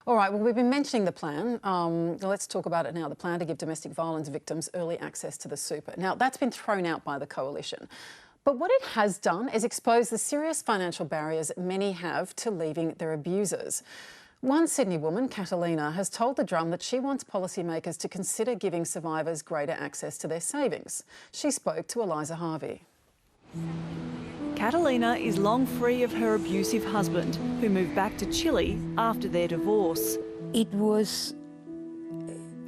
All right, well, we've been mentioning the plan. Let's talk about it now. The plan to give domestic violence victims early access to the super. Now, that's been thrown out by the Coalition. But what it has done is expose the serious financial barriers many have to leaving their abusers. One Sydney woman, Catalina, has told The Drum that she wants policymakers to consider giving survivors greater access to their savings. She spoke to Eliza Harvey. Catalina is long free of her abusive husband, who moved back to Chile after their divorce. It was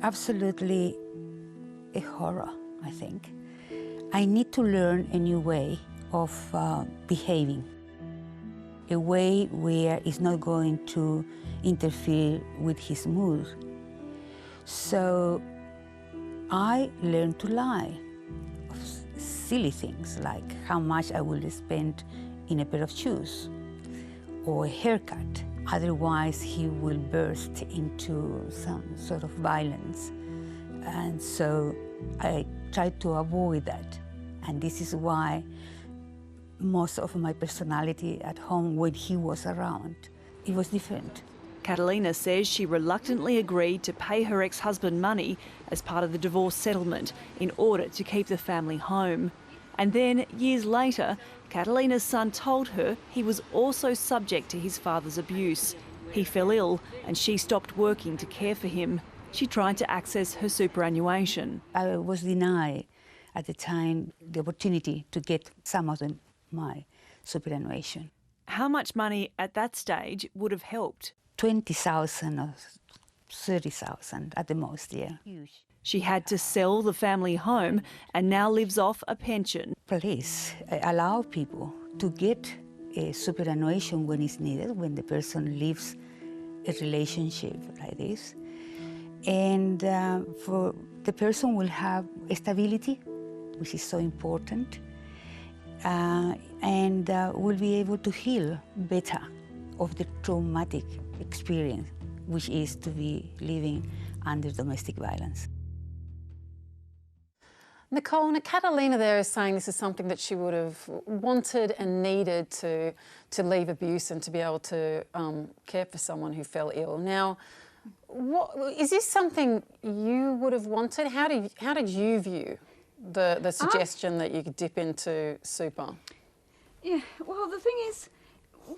absolutely a horror, I think. I need to learn a new way of behaving, a way where it's not going to interfere with his mood. So I learned to lie. Silly things like how much I will spend in a pair of shoes or a haircut. Otherwise, he will burst into some sort of violence. And so I tried to avoid that. And this is why most of my personality at home, when he was around, it was different. Catalina says she reluctantly agreed to pay her ex-husband money as part of the divorce settlement in order to keep the family home. And then, years later, Catalina's son told her he was also subject to his father's abuse. He fell ill and she stopped working to care for him. She tried to access her superannuation. I was denied at the time the opportunity to get some of my superannuation. How much money at that stage would have helped? 20,000 or 30,000 at the most, yeah. Huge. She had to sell the family home and now lives off a pension. Police allow people to get a superannuation when it's needed, when the person leaves a relationship like this. And for the person will have stability, which is so important, and will be able to heal better of the traumatic experience, which is to be living under domestic violence. Nicole, and Catalina there is saying this is something that she would have wanted and needed to leave abuse and to be able to care for someone who fell ill. Now, is this something you would have wanted? How did you view the suggestion that you could dip into super? Yeah, well, the thing is,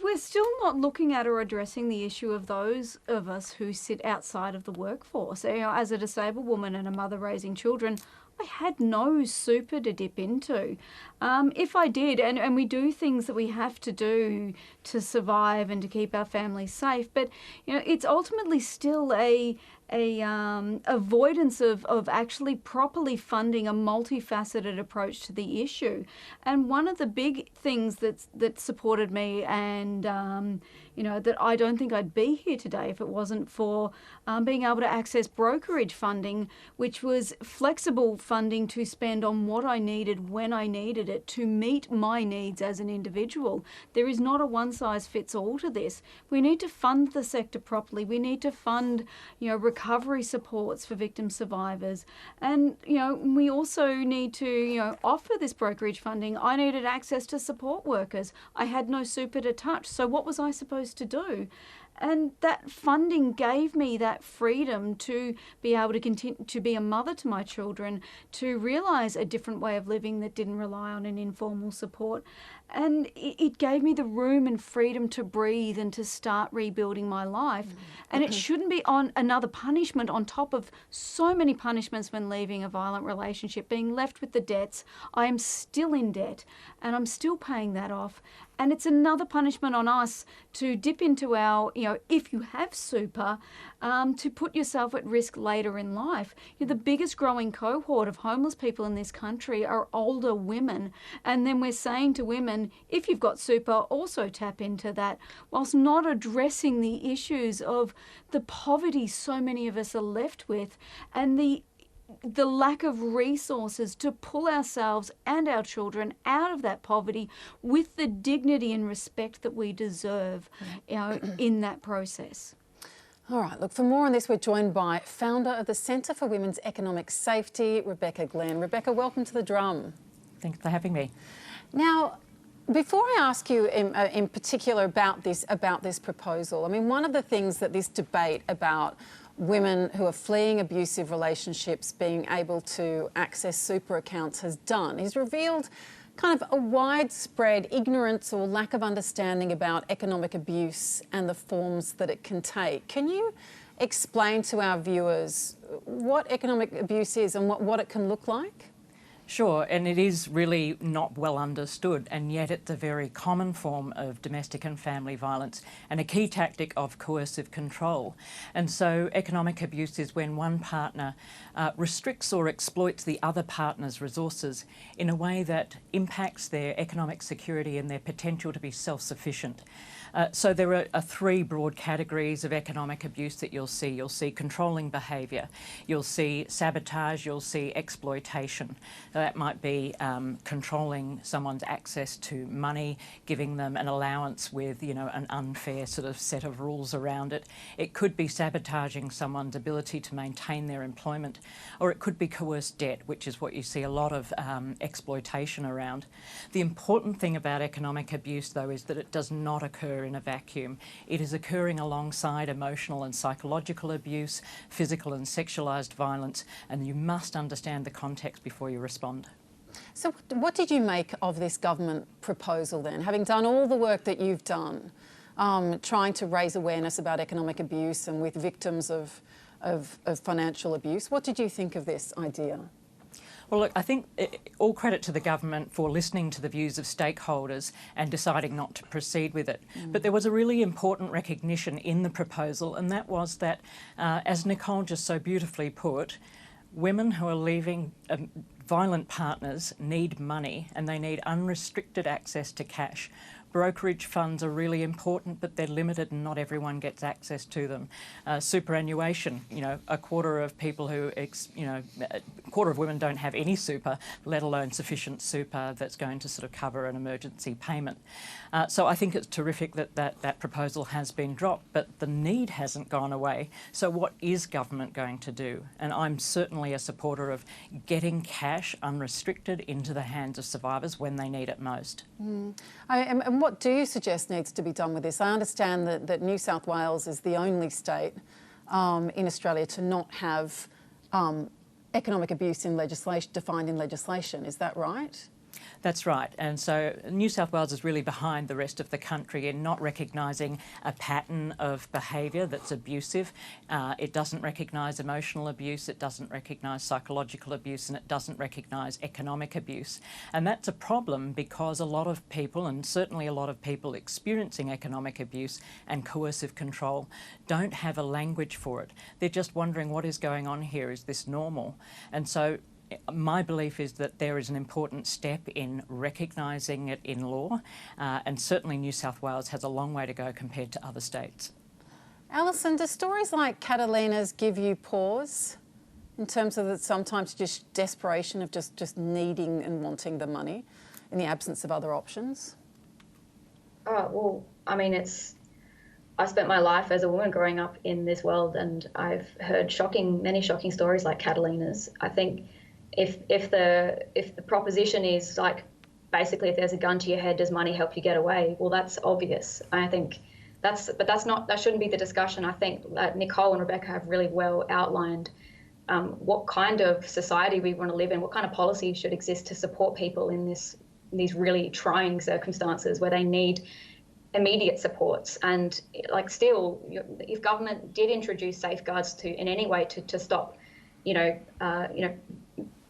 we're still not looking at or addressing the issue of those of us who sit outside of the workforce. You know, as a disabled woman and a mother raising children, I had no super to dip into. If I did, and we do things that we have to do to survive and to keep our families safe, but you know, it's ultimately still a avoidance of actually properly funding a multifaceted approach to the issue. And one of the big things that supported me and you know, that I don't think I'd be here today if it wasn't for being able to access brokerage funding, which was flexible funding to spend on what I needed when I needed it to meet my needs as an individual. There is not a one-size-fits-all to this. We need to fund the sector properly. We need to fund, you know, recovery supports for victim survivors. And, you know, we also need to, you know, offer this brokerage funding. I needed access to support workers. I had no super to touch. So what was I supposed to do? And that funding gave me that freedom to be able to continue to be a mother to my children, to realise a different way of living that didn't rely on an informal support. And it gave me the room and freedom to breathe and to start rebuilding my life. And it shouldn't be on another punishment on top of so many punishments when leaving a violent relationship, being left with the debts. I am still in debt and I'm still paying that off. And it's another punishment on us to dip into our, you know, if you have super, to put yourself at risk later in life. You know, the biggest growing cohort of homeless people in this country are older women. And then we're saying to women, if you've got super, also tap into that, whilst not addressing the issues of the poverty so many of us are left with and the lack of resources to pull ourselves and our children out of that poverty with the dignity and respect that we deserve, you know, in that process. All right, look, for more on this, we're joined by founder of the Centre for Women's Economic Safety, Rebecca Glenn. Rebecca, welcome to The Drum. Thanks for having me. Now, Before I ask you in particular about this proposal, I mean, one of the things that this debate about women who are fleeing abusive relationships being able to access super accounts has done is revealed kind of a widespread ignorance or lack of understanding about economic abuse and the forms that it can take. Can you explain to our viewers what economic abuse is and what it can look like? Sure, and it is really not well understood, and yet it's a very common form of domestic and family violence and a key tactic of coercive control. And so economic abuse is when one partner restricts or exploits the other partner's resources in a way that impacts their economic security and their potential to be self-sufficient. So there are three broad categories of economic abuse that you'll see. You'll see controlling behaviour, you'll see sabotage, you'll see exploitation. That might be controlling someone's access to money, giving them an allowance with, you know, an unfair sort of set of rules around it. It could be sabotaging someone's ability to maintain their employment, or it could be coerced debt, which is what you see a lot of exploitation around. The important thing about economic abuse, though, is that it does not occur in a vacuum. It is occurring alongside emotional and psychological abuse, physical and sexualised violence, and you must understand the context before you respond. So what did you make of this government proposal then? Having done all the work that you've done, trying to raise awareness about economic abuse and with victims of financial abuse, what did you think of this idea? Well, look, I think all credit to the government for listening to the views of stakeholders and deciding not to proceed with it. But there was a really important recognition in the proposal, and that was that, as Nicole just so beautifully put, women who are leaving violent partners need money, and they need unrestricted access to cash. Brokerage funds are really important, but they're limited and not everyone gets access to them. Superannuation, you know, a quarter of people who, a quarter of women don't have any super, let alone sufficient super that's going to sort of cover an emergency payment. So I think it's terrific that that proposal has been dropped, but the need hasn't gone away. So what is government going to do? And I'm certainly a supporter of getting cash unrestricted into the hands of survivors when they need it most. And what do you suggest needs to be done with this? I understand that New South Wales is the only state in Australia to not have economic abuse in legislation, defined in legislation. Is that right? That's right, and so New South Wales is really behind the rest of the country in not recognising a pattern of behaviour that's abusive. It doesn't recognise emotional abuse, it doesn't recognise psychological abuse, and it doesn't recognise economic abuse. And that's a problem because a lot of people, and certainly a lot of people experiencing economic abuse and coercive control, don't have a language for it. They're just wondering what is going on here, is this normal? And so my belief is that there is an important step in recognising it in law, and certainly New South Wales has a long way to go compared to other states. Alison, do stories like Catalina's give you pause in terms of that sometimes just desperation of just needing and wanting the money in the absence of other options? Well, I mean, I spent my life as a woman growing up in this world, and I've heard many shocking stories like Catalina's. I think if the proposition is like, basically, if there's a gun to your head, does money help you get away? Well, that's obvious. I think that shouldn't be the discussion. I think Nicole and Rebecca have really well outlined what kind of society we want to live in, what kind of policy should exist to support people in these really trying circumstances where they need immediate supports. And like, still, if government did introduce safeguards in any way to stop,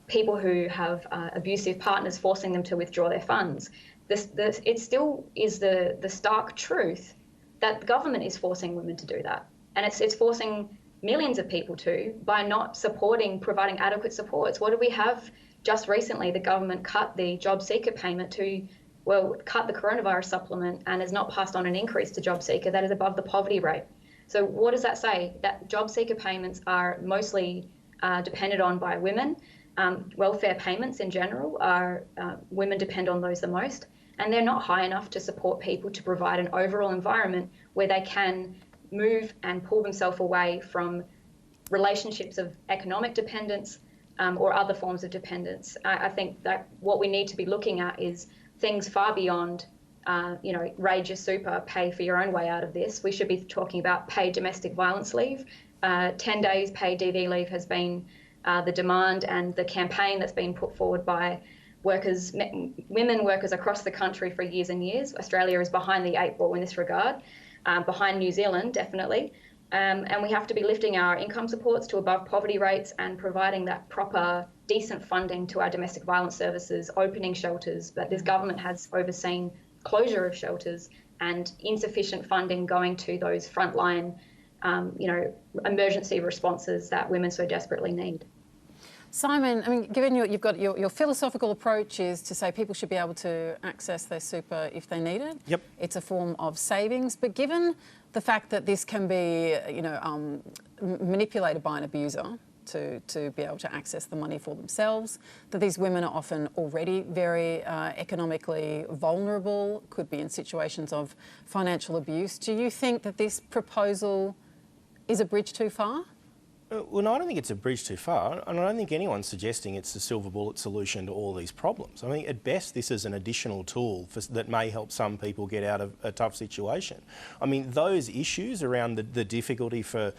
people who have abusive partners, forcing them to withdraw their funds, it still is the stark truth that the government is forcing women to do that, and it's forcing millions of people to, by not providing adequate supports. What did we have just recently? The government cut the job seeker payment cut the coronavirus supplement, and has not passed on an increase to job seeker that is above the poverty rate. So what does that say? That job seeker payments are mostly depended on by women. Welfare payments in general women depend on those the most, and they're not high enough to support people to provide an overall environment where they can move and pull themselves away from relationships of economic dependence or other forms of dependence. I think that what we need to be looking at is things far beyond, raid your super, pay for your own way out of this. We should be talking about paid domestic violence leave. 10 days paid DV leave has been the demand and the campaign that's been put forward by workers, women workers across the country for years and years. Australia is behind the 8 ball in this regard, behind New Zealand, definitely. And we have to be lifting our income supports to above poverty rates and providing that proper, decent funding to our domestic violence services, opening shelters. But this government has overseen closure of shelters and insufficient funding going to those frontline, emergency responses that women so desperately need. Simon, I mean, given you've got your philosophical approach is to say people should be able to access their super if they need it. Yep. It's a form of savings, but given the fact that this can be, manipulated by an abuser to be able to access the money for themselves, that these women are often already very economically vulnerable, could be in situations of financial abuse. Do you think that this proposal is a bridge too far? Well, no, I don't think it's a bridge too far, and I don't think anyone's suggesting it's the silver bullet solution to all these problems. I mean, at best, this is an additional tool that may help some people get out of a tough situation. I mean, those issues around the difficulty for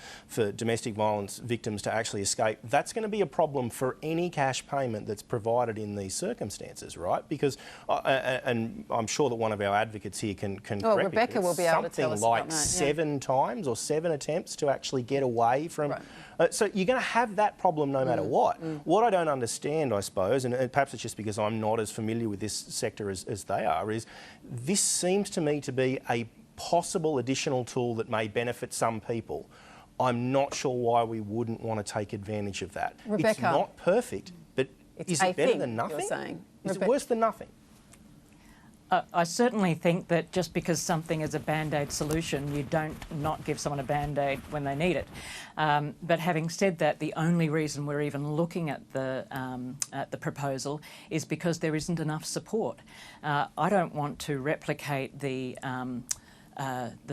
domestic violence victims to actually escape, that's going to be a problem for any cash payment that's provided in these circumstances, right? Because, and I'm sure that one of our advocates here can correct me, Rebecca will be able to tell us something like about that, 7 times or 7 attempts to actually get away from... Right. So you're going to have that problem no matter what. What I don't understand, I suppose, and perhaps it's just because I'm not as familiar with this sector as they are, is this seems to me to be a possible additional tool that may benefit some people. I'm not sure why we wouldn't want to take advantage of that. Rebecca, it's not perfect, but is it better than nothing? You're saying. Is it worse than nothing? I certainly think that just because something is a Band-Aid solution, you don't not give someone a Band-Aid when they need it. But having said that, the only reason we're even looking at the proposal is because there isn't enough support. I don't want to replicate the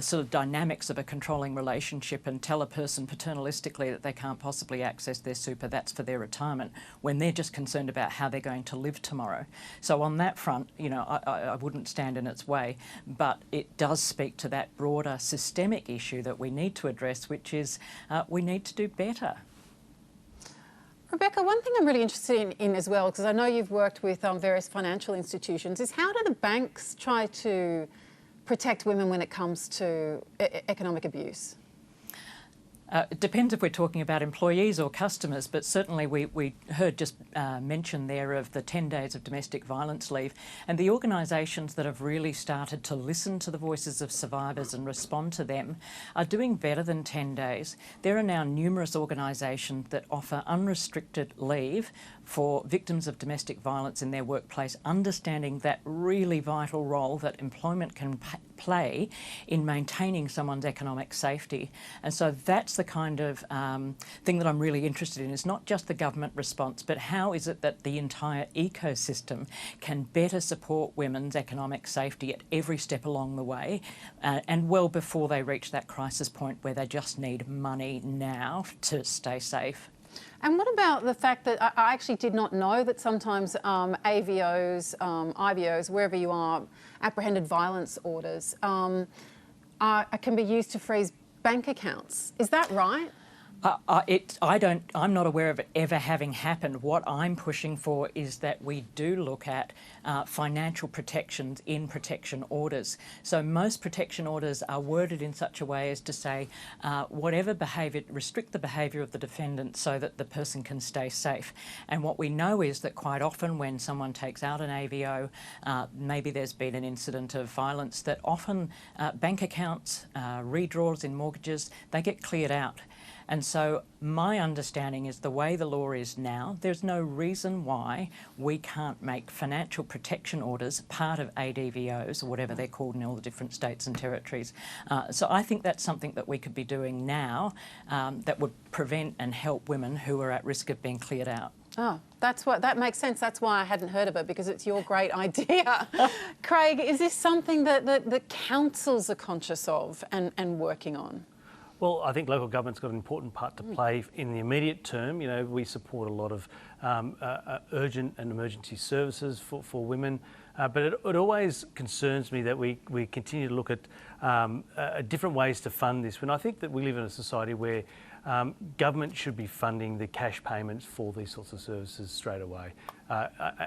sort of dynamics of a controlling relationship and tell a person paternalistically that they can't possibly access their super, that's for their retirement, when they're just concerned about how they're going to live tomorrow. So on that front, I wouldn't stand in its way, but it does speak to that broader systemic issue that we need to address, which is we need to do better. Rebecca, one thing I'm really interested in as well, because I know you've worked with various financial institutions, is how do the banks try to protect women when it comes to economic abuse? It depends if we're talking about employees or customers, but certainly we heard just mention there of the 10 days of domestic violence leave, and the organisations that have really started to listen to the voices of survivors and respond to them are doing better than 10 days. There are now numerous organisations that offer unrestricted leave for victims of domestic violence in their workplace, understanding that really vital role that employment can play in maintaining someone's economic safety. And so that's the kind of thing that I'm really interested in, is not just the government response, but how is it that the entire ecosystem can better support women's economic safety at every step along the way, and well before they reach that crisis point where they just need money now to stay safe. And what about the fact that I actually did not know that sometimes AVOs, IVOs, wherever you are, apprehended violence orders, can be used to freeze bank accounts. Is that right? I'm not aware of it ever having happened. What I'm pushing for is that we do look at financial protections in protection orders. So most protection orders are worded in such a way as to say whatever behaviour, restrict the behaviour of the defendant so that the person can stay safe. And what we know is that quite often when someone takes out an AVO, maybe there's been an incident of violence, that often bank accounts, redraws in mortgages, they get cleared out. And so my understanding is the way the law is now, there's no reason why we can't make financial protection orders part of ADVOs, or whatever they're called in all the different states and territories. So I think that's something that we could be doing now that would prevent and help women who are at risk of being cleared out. Oh, that makes sense. That's why I hadn't heard of it, because it's your great idea. Craig, is this something that councils are conscious of and working on? Well, I think local government's got an important part to play in the immediate term. We support a lot of urgent and emergency services for women. But it always concerns me that we continue to look at different ways to fund this, when I think that we live in a society where government should be funding the cash payments for these sorts of services straight away.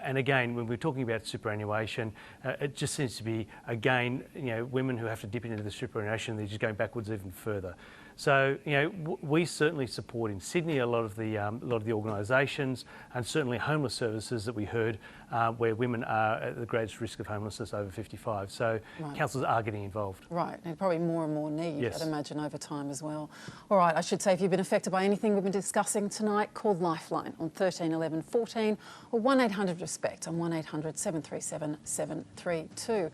And again, when we're talking about superannuation, it just seems to be, again, women who have to dip into the superannuation, they're just going backwards even further. So, we certainly support in Sydney a lot of the organisations, and certainly homeless services that we heard, where women are at the greatest risk of homelessness over 55. So, councils are getting involved. Right, and probably more and more need, Yes. I'd imagine, over time as well. All right, I should say, if you've been affected by anything we've been discussing tonight, call Lifeline on 13 11 14 or 1800 RESPECT on 1800 737 732.